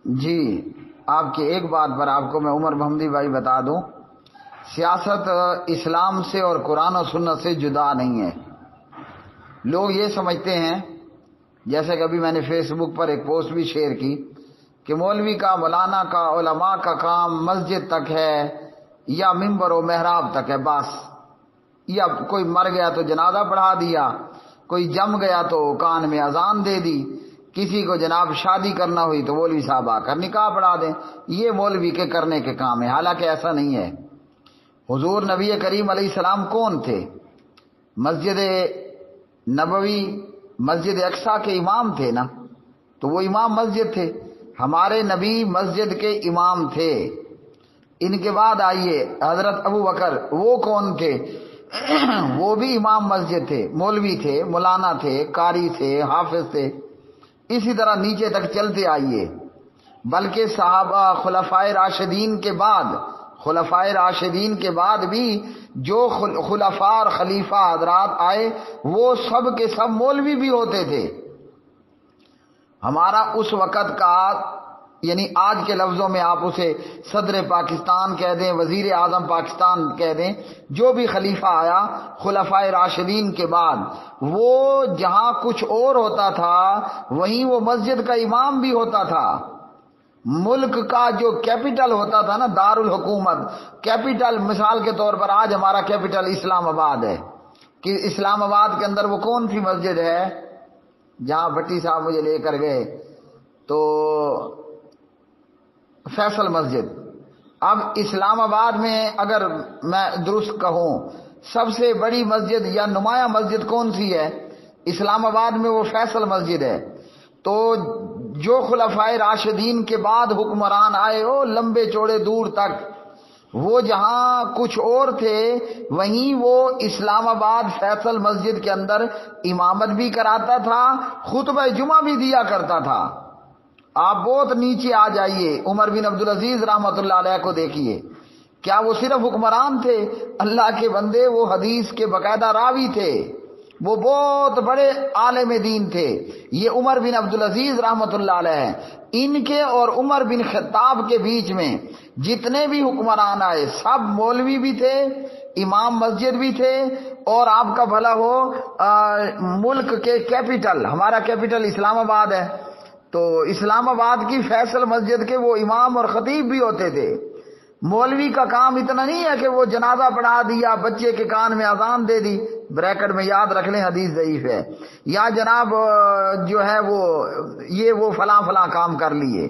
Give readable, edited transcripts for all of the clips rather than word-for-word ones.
جی، آپ کی ایک بات پر آپ کو میں عمر محمدی بھائی بتا دوں، سیاست اسلام سے اور قرآن و سنت سے جدا نہیں ہے۔ لوگ یہ سمجھتے ہیں، جیسے کہ ابھی میں نے فیس بک پر ایک پوسٹ بھی شیئر کی، کہ مولوی کا، مولانا کا، علماء کا کام مسجد تک ہے یا ممبر و محراب تک ہے بس، یا کوئی مر گیا تو جنازہ پڑھا دیا، کوئی جم گیا تو کان میں اذان دے دی، کسی کو جناب شادی کرنا ہوئی تو مولوی صاحب آ کر نکاح پڑھا دیں، یہ مولوی کے کرنے کے کام ہے۔ حالانکہ ایسا نہیں ہے۔ حضور نبی کریم علیہ السلام کون تھے؟ مسجد نبوی، مسجد اقصیٰ کے امام تھے نا، تو وہ امام مسجد تھے۔ ہمارے نبی مسجد کے امام تھے۔ ان کے بعد آئیے حضرت ابو بکر، وہ کون تھے؟ وہ بھی امام مسجد تھے، مولوی تھے، مولانا تھے، قاری تھے، حافظ تھے۔ اسی طرح نیچے تک چلتے آئیے، بلکہ صحابہ خلفائے راشدین کے بعد بھی جو خلفاء اور خلیفہ حضرات آئے وہ سب کے سب مولوی بھی ہوتے تھے۔ ہمارا اس وقت کا، یعنی آج کے لفظوں میں آپ اسے صدر پاکستان کہہ دیں، وزیر اعظم پاکستان کہہ دیں، جو بھی خلیفہ آیا خلفائے راشدین کے بعد، وہ جہاں کچھ اور ہوتا تھا وہیں وہ مسجد کا امام بھی ہوتا تھا۔ ملک کا جو کیپٹل ہوتا تھا نا، دارالحکومت، کیپٹل، مثال کے طور پر آج ہمارا کیپٹل اسلام آباد ہے، کہ اسلام آباد کے اندر وہ کون سی مسجد ہے جہاں بھٹی صاحب مجھے لے کر گئے؟ تو فیصل مسجد۔ اب اسلام آباد میں اگر میں درست کہوں سب سے بڑی مسجد یا نمایاں مسجد کون سی ہے اسلام آباد میں؟ وہ فیصل مسجد ہے۔ تو جو خلفائے راشدین کے بعد حکمران آئے ہو لمبے چوڑے دور تک، وہ جہاں کچھ اور تھے وہیں وہ اسلام آباد فیصل مسجد کے اندر امامت بھی کراتا تھا، خطبہ جمعہ بھی دیا کرتا تھا۔ آپ بہت نیچے آ جائیے، عمر بن عبدالعزیز رحمۃ اللہ علیہ کو دیکھیے، کیا وہ صرف حکمران تھے؟ اللہ کے بندے، وہ حدیث کے باقاعدہ راوی تھے، وہ بہت بڑے عالم دین تھے۔ یہ عمر بن عبدالعزیز رحمۃ اللہ علیہ، ان کے اور عمر بن خطاب کے بیچ میں جتنے بھی حکمران آئے سب مولوی بھی تھے، امام مسجد بھی تھے، اور آپ کا بھلا ہو ملک کے کیپٹل، ہمارا کیپٹل اسلام آباد ہے، تو اسلام آباد کی فیصل مسجد کے وہ امام اور خطیب بھی ہوتے تھے۔ مولوی کا کام اتنا نہیں ہے کہ وہ جنازہ پڑھا دیا، بچے کے کان میں اذان دے دی، بریکٹ میں یاد رکھ لیں حدیث ضعیف ہے، یا جناب جو ہے وہ فلاں فلاں کام کر لیے۔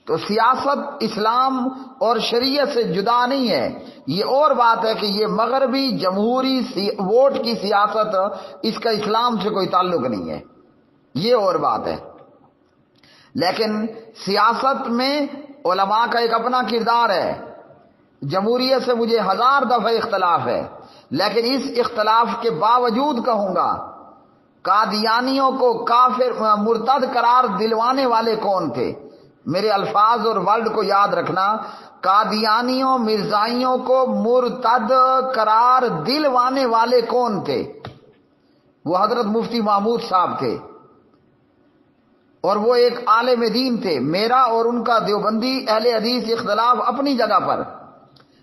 تو سیاست اسلام اور شریعت سے جدا نہیں ہے۔ یہ اور بات ہے کہ یہ مغربی جمہوری ووٹ کی سیاست، اس کا اسلام سے کوئی تعلق نہیں ہے، یہ اور بات ہے۔ لیکن سیاست میں علماء کا ایک اپنا کردار ہے۔ جمہوریت سے مجھے 1000 دفعہ اختلاف ہے، لیکن اس اختلاف کے باوجود کہوں گا قادیانیوں کو کافر مرتد قرار دلوانے والے کون تھے؟ میرے الفاظ اور ورڈ کو یاد رکھنا، قادیانیوں مرزائیوں کو مرتد قرار دلوانے والے کون تھے؟ وہ حضرت مفتی محمود صاحب تھے، اور وہ ایک عالم دین تھے۔ میرا اور ان کا دیوبندی اہل حدیث اختلاف اپنی جگہ پر،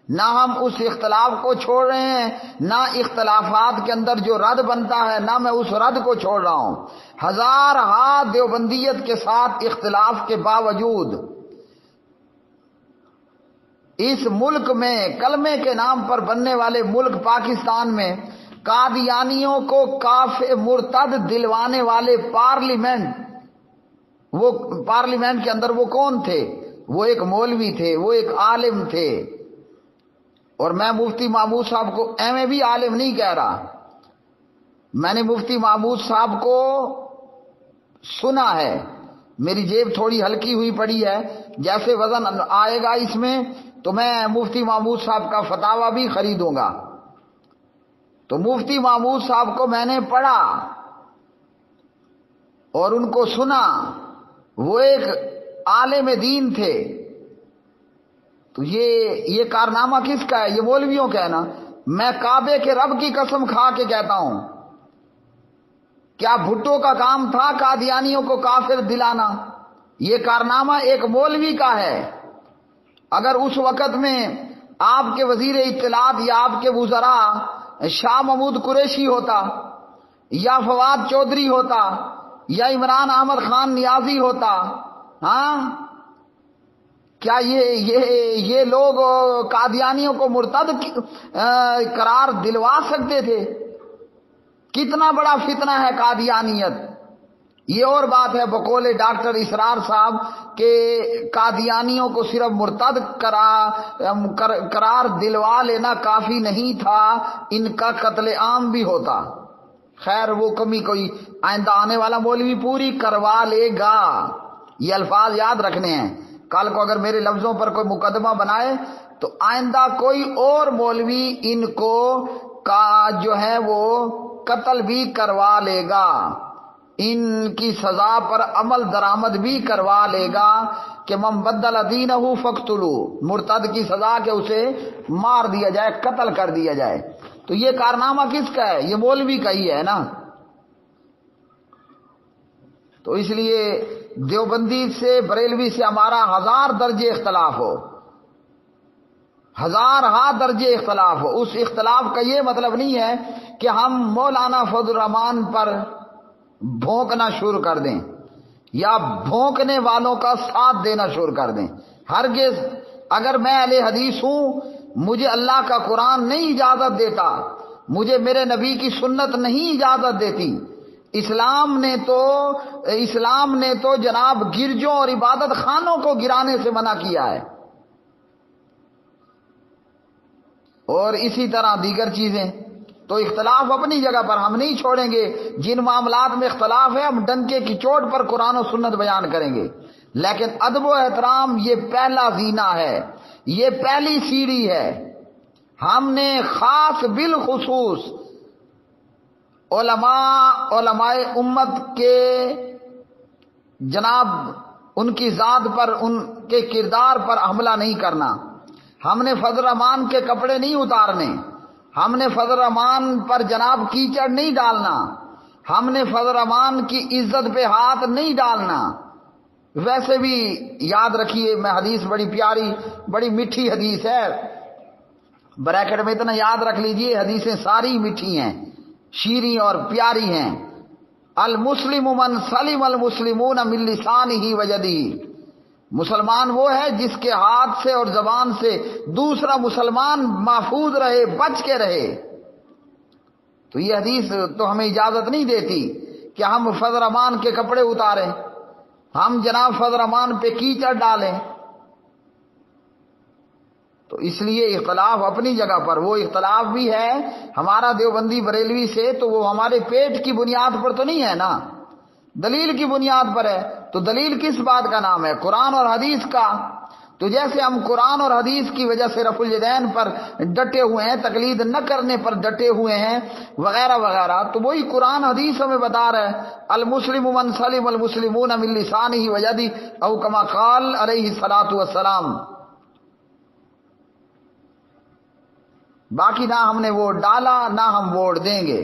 نہ ہم اس اختلاف کو چھوڑ رہے ہیں، نہ اختلافات کے اندر جو رد بنتا ہے نہ میں اس رد کو چھوڑ رہا ہوں۔ 1000 ہاتھ دیوبندیت کے ساتھ اختلاف کے باوجود اس ملک میں کلمے کے نام پر بننے والے ملک پاکستان میں قادیانیوں کو کافر مرتد دلوانے والے پارلیمنٹ کے اندر وہ کون تھے؟ وہ ایک مولوی تھے، وہ ایک عالم تھے۔ اور میں مفتی محمود صاحب کو میں بھی عالم نہیں کہہ رہا، میں نے مفتی محمود صاحب کو سنا ہے، میری جیب تھوڑی ہلکی ہوئی پڑی ہے، جیسے وزن آئے گا اس میں تو میں مفتی محمود صاحب کا فتاوی بھی خریدوں گا۔ تو مفتی محمود صاحب کو میں نے پڑھا اور ان کو سنا، وہ ایک عالم دین تھے۔ تو یہ کارنامہ کس کا ہے؟ یہ مولویوں کا ہے نا۔ میں کعبے کے رب کی قسم کھا کے کہتا ہوں، کیا بھٹو کا کام تھا قادیانیوں کو کافر دلانا؟ یہ کارنامہ ایک مولوی کا ہے۔ اگر اس وقت میں آپ کے وزیر اطلاعات یا آپ کے وزراء شاہ محمود قریشی ہوتا یا فواد چودھری ہوتا یا عمران احمد خان نیازی ہوتا، ہاں، کیا یہ لوگ قادیانیوں کو مرتد قرار دلوا سکتے تھے؟ کتنا بڑا فتنہ ہے قادیانیت۔ یہ اور بات ہے بقول ڈاکٹر اسرار صاحب کہ قادیانیوں کو صرف مرتد قرار دلوا لینا کافی نہیں تھا، ان کا قتل عام بھی ہوتا۔ خیر وہ کمی کوئی آئندہ آنے والا مولوی پوری کروا لے گا۔ یہ الفاظ یاد رکھنے ہیں، کل کو اگر میرے لفظوں پر کوئی مقدمہ بنائے تو آئندہ کوئی اور مولوی ان کو کا جو ہے وہ قتل بھی کروا لے گا، ان کی سزا پر عمل درآمد بھی کروا لے گا کہ من بدل دینہ فاقتلوا، مرتد کی سزا کہ اسے مار دیا جائے، قتل کر دیا جائے۔ تو یہ کارنامہ کس کا ہے؟ یہ مولوی کا ہی ہے نا۔ تو اس لیے دیوبندی سے بریلوی سے ہمارا 1000 درجے اختلاف ہو، 1000 درجے اختلاف ہو، اس اختلاف کا یہ مطلب نہیں ہے کہ ہم مولانا فضل الرحمان پر بھونکنا شروع کر دیں یا بھونکنے والوں کا ساتھ دینا شروع کر دیں۔ ہرگز، اگر میں اہل حدیث ہوں، مجھے اللہ کا قرآن نہیں اجازت دیتا، مجھے میرے نبی کی سنت نہیں اجازت دیتی۔ اسلام نے تو جناب گرجوں اور عبادت خانوں کو گرانے سے منع کیا ہے، اور اسی طرح دیگر چیزیں۔ تو اختلاف اپنی جگہ پر، ہم نہیں چھوڑیں گے۔ جن معاملات میں اختلاف ہے ہم ڈنکے کی چوٹ پر قرآن و سنت بیان کریں گے، لیکن ادب و احترام یہ پہلا زینہ ہے، یہ پہلی سیڑھی ہے۔ ہم نے خاص بالخصوص علماء امت کے جناب ان کی ذات پر، ان کے کردار پر حملہ نہیں کرنا۔ ہم نے فضل الرحمان کے کپڑے نہیں اتارنے، ہم نے فضل الرحمان پر جناب کیچڑ نہیں ڈالنا، ہم نے فضل الرحمان کی عزت پہ ہاتھ نہیں ڈالنا۔ ویسے بھی یاد رکھیے، میں حدیث بڑی پیاری، بڑی میٹھی حدیث ہے، بریکٹ میں اتنا یاد رکھ لیجئے، حدیثیں ساری میٹھی ہیں، شیریں اور پیاری ہیں۔ المسلم من سلم المسلمون من لسانہ ویدہ، مسلمان وہ ہے جس کے ہاتھ سے اور زبان سے دوسرا مسلمان محفوظ رہے، بچ کے رہے۔ تو یہ حدیث تو ہمیں اجازت نہیں دیتی کہ ہم فضل الرحمان کے کپڑے اتاریں، ہم جناب فضل الرحمان پہ کیچڑ ڈالیں۔ تو اس لیے اختلاف اپنی جگہ پر، وہ اختلاف بھی ہے ہمارا دیوبندی بریلوی سے، تو وہ ہمارے پیٹ کی بنیاد پر تو نہیں ہے نا، دلیل کی بنیاد پر ہے۔ تو دلیل کس بات کا نام ہے؟ قرآن اور حدیث کا۔ تو جیسے ہم قرآن اور حدیث کی وجہ سے رفع الیدین پر ڈٹے ہوئے ہیں، تقلید نہ کرنے پر ڈٹے ہوئے ہیں وغیرہ وغیرہ، تو وہی قرآن حدیث ہمیں بتا رہا ہے المسلم من سلم المسلمون من لسانہ ویدہ، او کما قال علیہ الصلوۃ والسلام۔ باقی نہ ہم نے ووٹ ڈالا، نہ ہم ووٹ دیں گے۔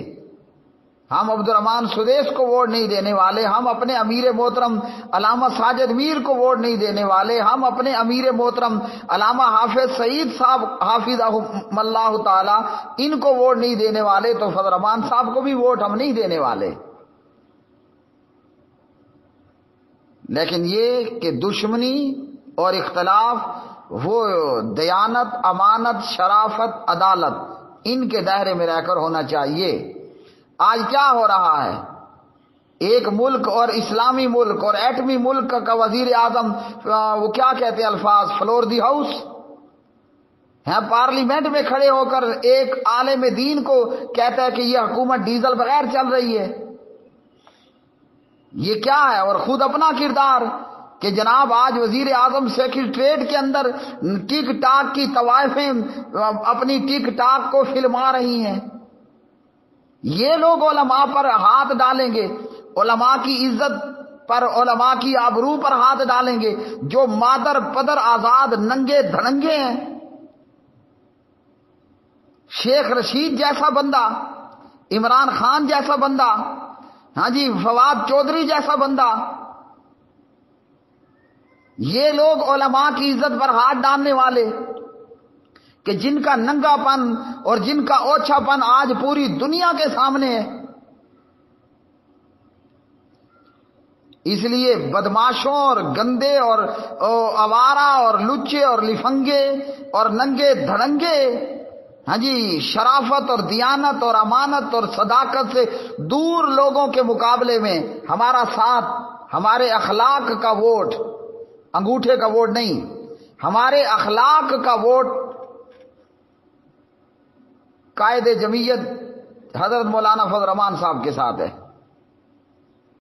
ہم عبد الرحمان سدیس کو ووٹ نہیں دینے والے، ہم اپنے امیر محترم علامہ ساجد میر کو ووٹ نہیں دینے والے، ہم اپنے امیر محترم علامہ حافظ سعید صاحب حافظہم اللہ تعالی ان کو ووٹ نہیں دینے والے، تو فضل الرحمان صاحب کو بھی ووٹ ہم نہیں دینے والے۔ لیکن یہ کہ دشمنی اور اختلاف وہ دیانت، امانت، شرافت، عدالت، ان کے دائرے میں رہ کر ہونا چاہیے۔ آج کیا ہو رہا ہے؟ ایک ملک اور اسلامی ملک اور ایٹمی ملک کا وزیر اعظم، وہ کیا کہتے ہیں الفاظ، فلور دی ہاؤس ہے، پارلیمنٹ میں کھڑے ہو کر ایک عالم دین کو کہتا ہے کہ یہ حکومت ڈیزل بغیر چل رہی ہے۔ یہ کیا ہے؟ اور خود اپنا کردار کہ جناب آج وزیر اعظم سیکریٹریٹ کے اندر ٹک ٹاک کی طوائفیں اپنی ٹک ٹاک کو فلما رہی ہیں۔ یہ لوگ علماء پر ہاتھ ڈالیں گے، علماء کی عزت پر، علماء کی آبرو پر ہاتھ ڈالیں گے، جو مادر پدر آزاد ننگے دھڑنگے ہیں۔ شیخ رشید جیسا بندہ، عمران خان جیسا بندہ، ہاں جی، فواد چودھری جیسا بندہ، یہ لوگ علماء کی عزت پر ہاتھ ڈالنے والے کہ جن کا ننگا پن اور جن کا اوچھا پن آج پوری دنیا کے سامنے ہے، اس لیے بدماشوں اور گندے اور آوارہ اور لچے اور لفنگے اور ننگے دھڑنگے، ہاں جی، شرافت اور دیانت اور امانت اور صداقت سے دور لوگوں کے مقابلے میں ہمارا ساتھ، ہمارے اخلاق کا ووٹ، انگوٹھے کا ووٹ نہیں، ہمارے اخلاق کا ووٹ قائد جمعیت حضرت مولانا فضل الرحمان صاحب کے ساتھ ہے۔